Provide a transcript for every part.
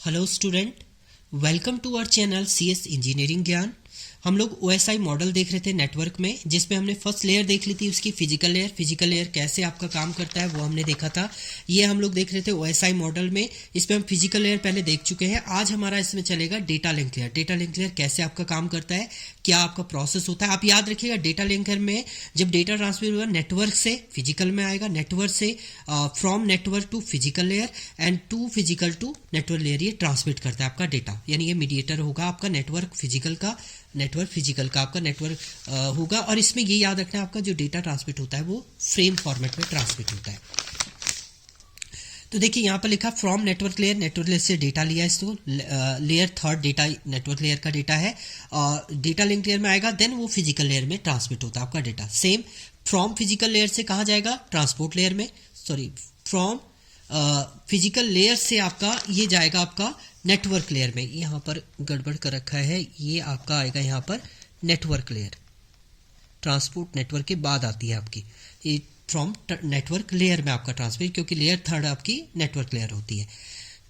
Hello student, welcome to our channel CS engineering Gyan. हम लोग OSI model देख रहे थे नेटवर्क में, जिसमें हमने फर्स्ट लेयर देख ली थी उसकी फिजिकल लेयर कैसे आपका काम करता है वो हमने देखा था। ये हम लोग देख रहे थे ओएसआई मॉडल में, इसमें हम फिजिकल लेयर पहले देख चुके हैं। आज हमारा इसमें चलेगा डेटा लिंक लेयर कैसे आपका काम करता है, क्या आपका प्रोसेस होता है। आप याद रखिएगा डेटा लिंकर में जब डेटा ट्रांसफर होगा नेटवर्क से फिजिकल में आएगा, नेटवर्क से from network to physical layer and to physical to network layer ये ट्रांसमिट करता है आपका डेटा, यानी ये मीडिएटर होगा आपका नेटवर्क फिजिकल का आपका नेटवर्क होगा। और इसमें ये याद रखना है आपका जो डेटा ट्रांसमिट होता है वो फ्रेम फॉर्मेट में ट्रांसमिट होता है। तो देखिए यहाँ पर लिखा फ्रॉम नेटवर्क लेयर से डेटा लिया है, इसको layer third data network layer का डेटा है और डेटा लिंक लेयर में आएगा, देन वो फिजिकल लेयर में ट्रांसमिट होता है आपका data. Same from physical layer से कहाँ जाएगा, ट्रांसपोर्ट लेयर में, फ्रॉम फिजिकल लेयर से आपका ये जाएगा आपका नेटवर्क लेयर में। यहाँ पर गड़बड़ कर रखा है, ये आपका आएगा यहाँ पर नेटवर्क लेयर, ट्रांसपोर्ट नेटवर्क के बाद आती है आपकी ये फ्रॉम नेटवर्क लेयर में आपका ट्रांसफर, क्योंकि लेयर थर्ड आपकी नेटवर्क लेयर होती है।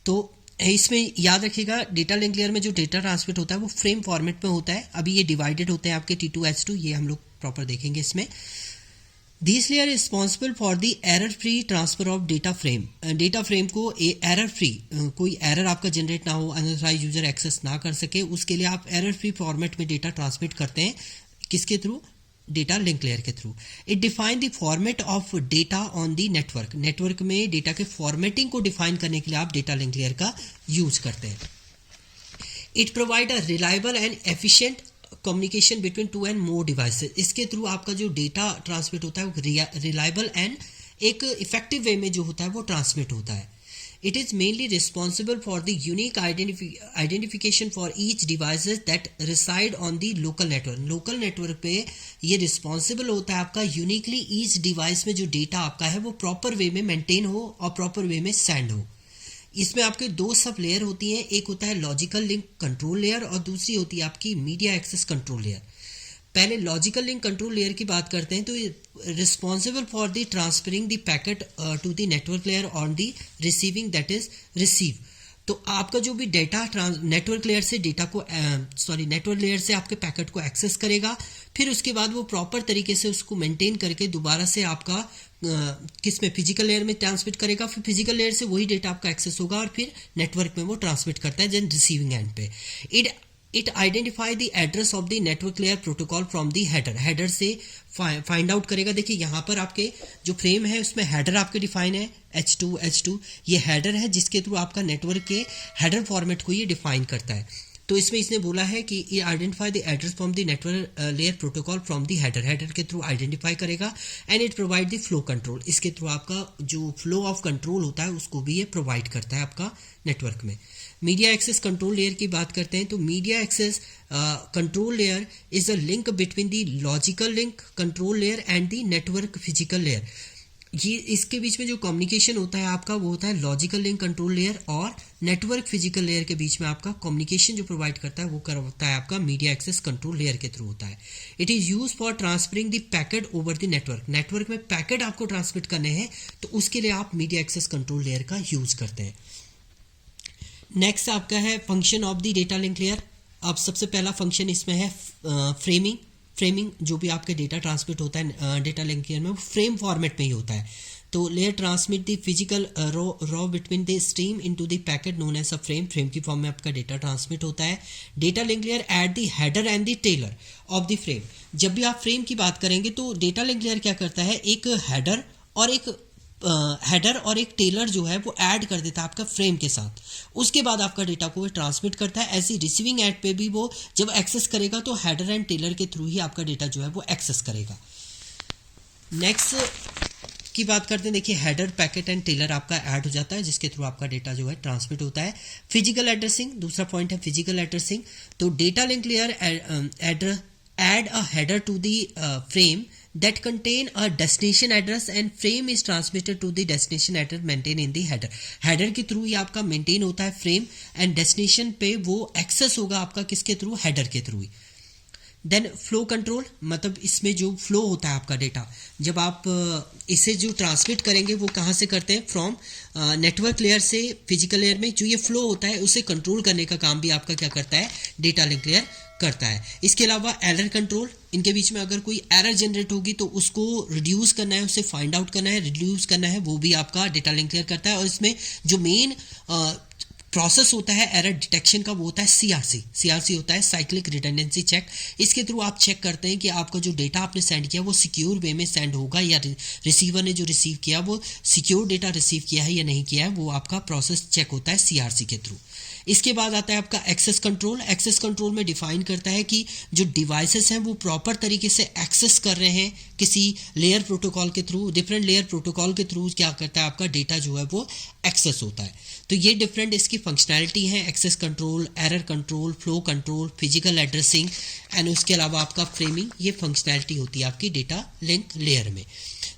तो इसमें याद रखिएगा डेटा लिंक लेयर में जो डेटा ट्रांसमिट होता है वो फ्रेम फॉर्मेट में होता है। अभी ये डिवाइडेड होते हैं आपके T2H2, ये हम लोग प्रॉपर देखेंगे इसमें। This layer responsible for the error free transfer of data frame. Data frame को एरर फ्री, कोई एरर आपका जनरेट ना हो, अनऑथराइज्ड यूजर एक्सेस ना कर सके, उसके लिए आप एरर फ्री फॉर्मेट में डेटा ट्रांसमिट करते हैं। किसके थ्रू, डेटा लिंक लेयर के through. It define the format of data on the network में डेटा के फॉर्मेटिंग को डिफाइन करने के लिए आप डेटा लिंक लेयर का यूज करते हैं। It provide a reliable and efficient communication between two and more devices. इसके थ्रू आपका जो डेटा ट्रांसमिट होता है वो रिलायबल एंड एक इफेक्टिव वे में जो होता है वो ट्रांसमिट होता है। It is mainly responsible for the unique identification for each devices that reside on the local network. Local network पे ये रिस्पॉन्सिबल होता है आपका यूनिकली ईच डिवाइस में जो डेटा आपका है वो प्रॉपर वे में मेंटेन हो और प्रॉपर वे में सेंड हो। इसमें आपके दो सब लेयर होती हैं, एक होता है लॉजिकल लिंक कंट्रोल लेयर और दूसरी होती है आपकी मीडिया एक्सेस कंट्रोल लेयर। पहले लॉजिकल लिंक कंट्रोल लेयर की बात करते हैं, तो responsible for the transferring the packet to the network layer on the receiving that is receive. तो आपका जो भी डेटा नेटवर्क लेयर से डेटा को नेटवर्क लेयर से आपके पैकेट को एक्सेस करेगा, फिर उसके बाद वो प्रॉपर तरीके से उसको मेंटेन करके दोबारा से आपका किस में फिजिकल लेयर में ट्रांसमिट करेगा, फिर फिजिकल लेयर से वही डेटा आपका एक्सेस होगा और फिर नेटवर्क में वो ट्रांसमिट करता है देन रिसीविंग एंड पे। It identify the address of the network layer protocol from the header से फाइंड आउट करेगा। देखिए यहाँ पर आपके जो फ्रेम है उसमें हेडर आपके डिफाइन है H2 ये हेडर है जिसके थ्रू आपका नेटवर्क के हेडर फॉर्मेट को ये डिफाइन करता है। तो इसमें इसने बोला है कि ये identify the address from the network layer protocol from the header के थ्रू आइडेंटिफाई करेगा and it provide the flow control. इसके थ्रू आपका जो फ्लो ऑफ कंट्रोल होता है उसको भी ये प्रोवाइड करता है आपका नेटवर्क में। मीडिया एक्सेस कंट्रोल लेयर की बात करते हैं, तो media access control layer is a link between the logical link control layer and the network physical layer. ये इसके बीच में जो कम्युनिकेशन होता है आपका वो होता है लॉजिकल लिंक कंट्रोल लेयर और नेटवर्क फिजिकल लेयर के बीच में आपका कम्युनिकेशन जो प्रोवाइड करता है वो करता है आपका मीडिया एक्सेस कंट्रोल लेयर के थ्रू होता है। It is use for transferring the packet over the network में पैकेट आपको ट्रांसमिट करने हैं तो उसके लिए आप मीडिया एक्सेस कंट्रोल लेयर का यूज करते हैं। नेक्स्ट आपका है function of the data link layer. अब सबसे पहला फंक्शन इसमें है फ्रेमिंग। जो भी आपके डेटा ट्रांसमिट होता है डेटा लिंक लेयर में वो फ्रेम फॉर्मेट में ही होता है। तो layer transmit the physical raw between the stream into the packet known as a frame की फॉर्म में आपका डेटा ट्रांसमिट होता है। Data link layer at the header and the trailer of the frame. जब भी आप फ्रेम की बात करेंगे तो डेटा लिंक लेयर क्या करता है, एक हेडर और एक टेलर जो है वो ऐड कर देता है आपका फ्रेम के साथ। उसके बाद आपका डेटा को वो ट्रांसमिट करता है। ऐसी रिसीविंग एंड पे भी वो जब एक्सेस करेगा तो हेडर एंड टेलर के थ्रू ही आपका डेटा जो है वो एक्सेस करेगा। नेक्स्ट की बात करते हैं, देखिए हेडर पैकेट एंड टेलर आपका ऐड हो जाता है जिसके थ्रू आपका डेटा जो है ट्रांसमिट होता है। फिजिकल एड्रेसिंग दूसरा पॉइंट है, फिजिकल एड्रेसिंग। तो data link layer add a header to the frame that contain a destination address and frame is transmitted to the destination address maintained in the header के through ही आपका maintain होता है frame and destination पे वो access होगा आपका किसके through, header के थ्रू ही। देन फ्लो कंट्रोल, मतलब इसमें जो फ्लो होता है आपका डेटा, जब आप इसे जो ट्रांसमिट करेंगे वो कहाँ से करते हैं, फ्रॉम नेटवर्क लेयर से फिजिकल लेयर में जो ये फ्लो होता है उसे कंट्रोल करने का काम भी आपका क्या करता है, डेटा लिंक लेयर करता है। इसके अलावा एरर कंट्रोल, इनके बीच में अगर कोई एरर जनरेट होगी तो उसको रिड्यूस करना है, उसे फाइंड आउट करना है, रिड्यूस करना है, वो भी आपका डेटा लिंक लेयर करता है। और इसमें जो मेन प्रोसेस होता है एरर डिटेक्शन का वो होता है सीआरसी होता है, साइक्लिक रिडंडेंसी चेक। इसके थ्रू आप चेक करते हैं कि आपका जो डेटा आपने सेंड किया वो सिक्योर वे में सेंड होगा या रिसीवर ने जो रिसीव किया वो सिक्योर डेटा रिसीव किया है या नहीं किया है, वो आपका प्रोसेस चेक होता है सीआरसी के थ्रू। इसके बाद आता है आपका एक्सेस कंट्रोल। एक्सेस कंट्रोल में डिफाइन करता है कि जो डिवाइसेस हैं वो प्रॉपर तरीके से एक्सेस कर रहे हैं किसी लेयर प्रोटोकॉल के थ्रू, डिफरेंट लेयर प्रोटोकॉल के थ्रू क्या करता है आपका डेटा जो है वो एक्सेस होता है। तो ये डिफरेंट इसकी फंक्शनैलिटी है, access control, error control, flow control, physical addressing and उसके अलावा आपका फ्रेमिंग, ये फंक्शनैलिटी होती है आपकी डेटा लिंक लेयर में।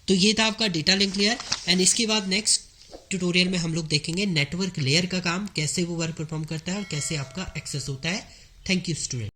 तो ये था आपका डेटा लिंक लेयर। एंड इसके बाद नेक्स्ट ट्यूटोरियल में हम लोग देखेंगे नेटवर्क लेयर का काम, कैसे वो वर्क परफॉर्म करता है और कैसे आपका एक्सेस होता है। Thank you student.